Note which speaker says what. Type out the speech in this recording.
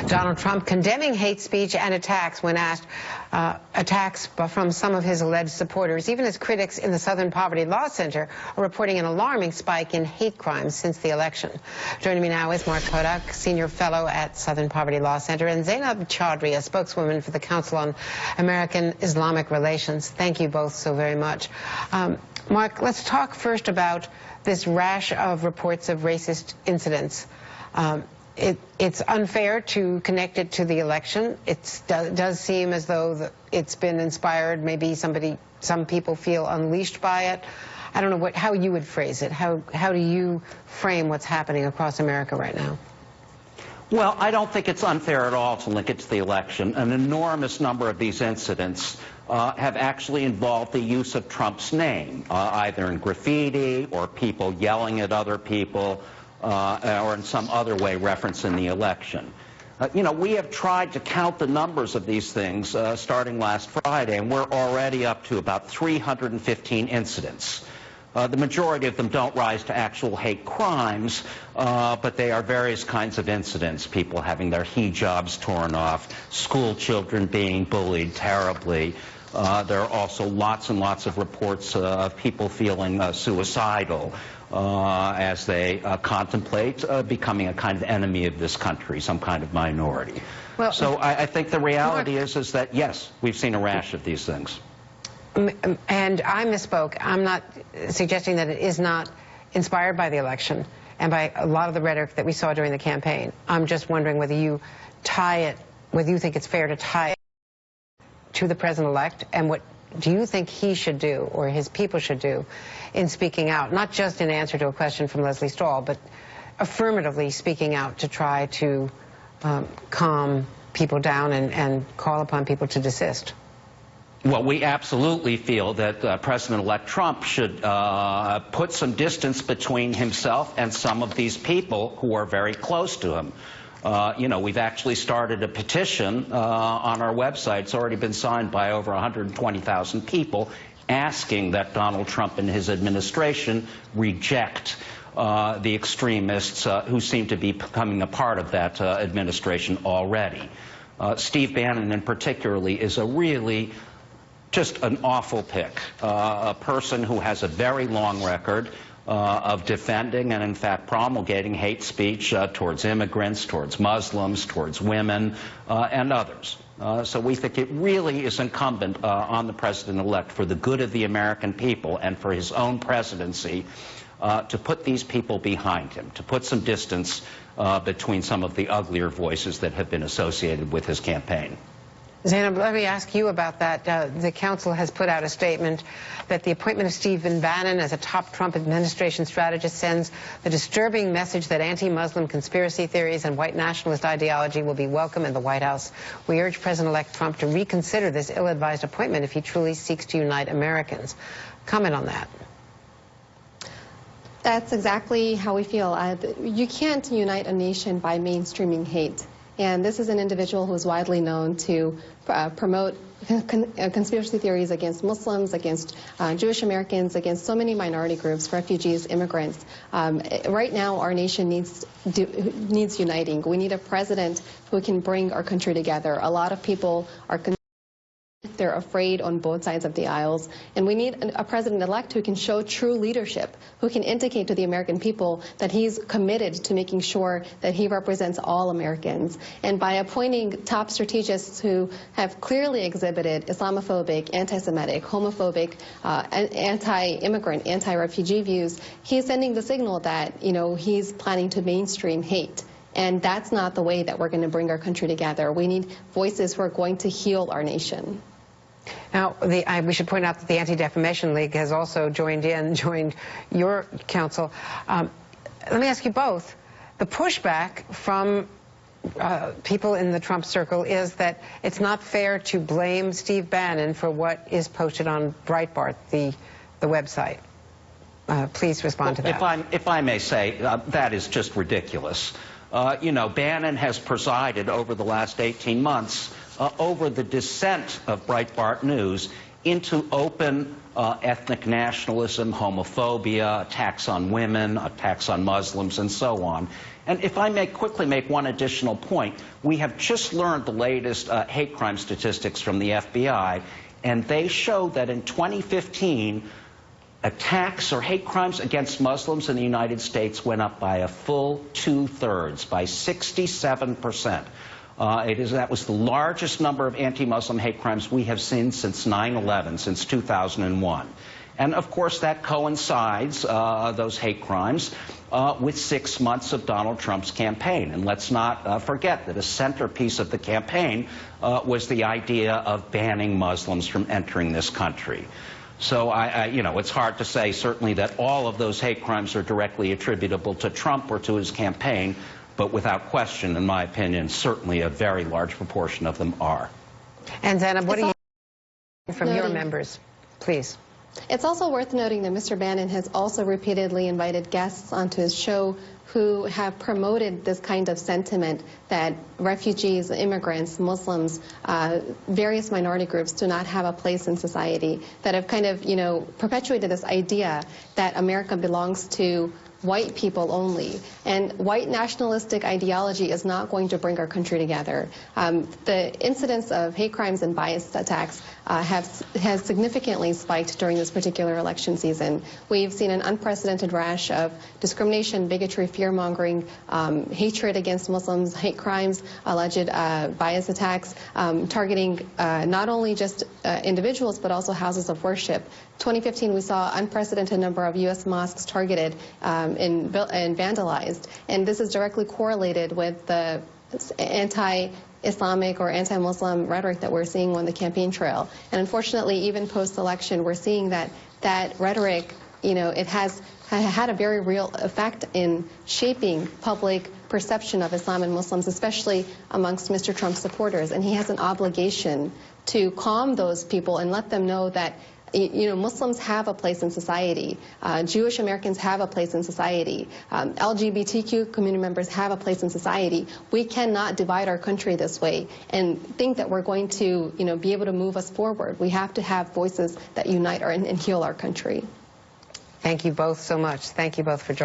Speaker 1: Donald Trump condemning hate speech and attacks when asked attacks from some of his alleged supporters. Even as critics in the Southern Poverty Law Center are reporting an alarming spike in hate crimes since the election. Joining me now is Mark Kodak, Senior Fellow at Southern Poverty Law Center, and Zainab Chaudhry, a spokeswoman for the Council on American-Islamic Relations. Thank you both so very much. Mark, let's talk first about this rash of reports of racist incidents. It's unfair to connect it to the election. It does seem as though it's been inspired. Maybe some people feel unleashed by it. I don't know how you would phrase it. How do you frame what's happening across America right now?
Speaker 2: Well, I don't think it's unfair at all to link it to the election. An enormous number of these incidents have actually involved the use of Trump's name, either in graffiti or people yelling at other people, or in some other way referencing the election. You know, we have tried to count the numbers of these things starting last Friday, and we're already up to about 315 incidents. The majority of them don't rise to actual hate crimes, but they are various kinds of incidents. People having their hijabs torn off, school children being bullied terribly. There are also lots and lots of reports of people feeling suicidal as they contemplate becoming a kind of enemy of this country, some kind of minority. Well, so I think the reality is that, yes, we've seen a rash of these things.
Speaker 1: And I misspoke. I'm not suggesting that it is not inspired by the election and by a lot of the rhetoric that we saw during the campaign. I'm just wondering whether you think it's fair to tie it to the president-elect, and what do you think he should do or his people should do in speaking out, not just in answer to a question from Leslie Stahl, but affirmatively speaking out to try to calm people down and call upon people to desist?
Speaker 2: Well, we absolutely feel that President-elect Trump should put some distance between himself and some of these people who are very close to him. You know, we've actually started a petition on our website. It's already been signed by over 120,000 people asking that Donald Trump and his administration reject the extremists who seem to be becoming a part of that administration already. Steve Bannon, in particularly, is a really just an awful pick, a person who has a very long record of defending and, in fact, promulgating hate speech towards immigrants, towards Muslims, towards women, and others. So we think it really is incumbent on the president-elect, for the good of the American people and for his own presidency, to put these people behind him, to put some distance between some of the uglier voices that have been associated with his campaign.
Speaker 1: Zainab, let me ask you about that. The council has put out a statement that the appointment of Stephen Bannon as a top Trump administration strategist sends the disturbing message that anti-Muslim conspiracy theories and white nationalist ideology will be welcome in the White House. We urge President-elect Trump to reconsider this ill-advised appointment if he truly seeks to unite Americans. Comment on that.
Speaker 3: That's exactly how we feel. You can't unite a nation by mainstreaming hate. And this is an individual who is widely known to promote conspiracy theories against Muslims, against Jewish Americans, against so many minority groups, refugees, immigrants. Right now, our nation needs uniting. We need a president who can bring our country together. A lot of people are they're afraid on both sides of the aisles, and we need a president-elect who can show true leadership, who can indicate to the American people that he's committed to making sure that he represents all Americans. And by appointing top strategists who have clearly exhibited Islamophobic, anti-Semitic, homophobic, anti-immigrant, anti-refugee views, he's sending the signal that, you know, he's planning to mainstream hate. And that's not the way that we're going to bring our country together. We need voices who are going to heal our nation.
Speaker 1: Now, we should point out that the Anti-Defamation League has also joined your council. Let me ask you both. The pushback from people in the Trump circle is that it's not fair to blame Steve Bannon for what is posted on Breitbart, the website. Please respond to that.
Speaker 2: If I may say, that is just ridiculous. You know, Bannon has presided over the last 18 months over the dissent of Breitbart News into open ethnic nationalism, homophobia, attacks on women, attacks on Muslims, and so on. And if I may quickly make one additional point, we have just learned the latest hate crime statistics from the FBI, and they show that in 2015, attacks or hate crimes against Muslims in the United States went up by a full 2/3, by 67%. That was the largest number of anti-Muslim hate crimes we have seen since 9/11, since 2001. And of course that coincides, those hate crimes, with 6 months of Donald Trump's campaign. And let's not forget that a centerpiece of the campaign was the idea of banning Muslims from entering this country. So it's hard to say certainly that all of those hate crimes are directly attributable to Trump or to his campaign, but without question, in my opinion, certainly a very large proportion of them are.
Speaker 1: And Zainab, what are you from your members, please?
Speaker 3: It's also worth noting that Mr. Bannon has also repeatedly invited guests onto his show who have promoted this kind of sentiment that refugees, immigrants, Muslims, various minority groups do not have a place in society, that have kind of, perpetuated this idea that America belongs to white people only. And white nationalistic ideology is not going to bring our country together. The incidence of hate crimes and bias attacks has significantly spiked during this particular election season. We've seen an unprecedented rash of discrimination, bigotry, fear-mongering, hatred against Muslims, hate crimes, alleged bias attacks, targeting not only just individuals but also houses of worship. 2015, we saw an unprecedented number of U.S. mosques targeted and vandalized, and this is directly correlated with the anti-Islamic or anti-Muslim rhetoric that we're seeing on the campaign trail. And unfortunately, even post-election, we're seeing that rhetoric, it has had a very real effect in shaping public perception of Islam and Muslims, especially amongst Mr. Trump's supporters. And he has an obligation to calm those people and let them know that Muslims have a place in society. Jewish Americans have a place in society. LGBTQ community members have a place in society. We cannot divide our country this way and think that we're going to, be able to move us forward. We have to have voices that unite and heal our country.
Speaker 1: Thank you both so much. Thank you both for joining.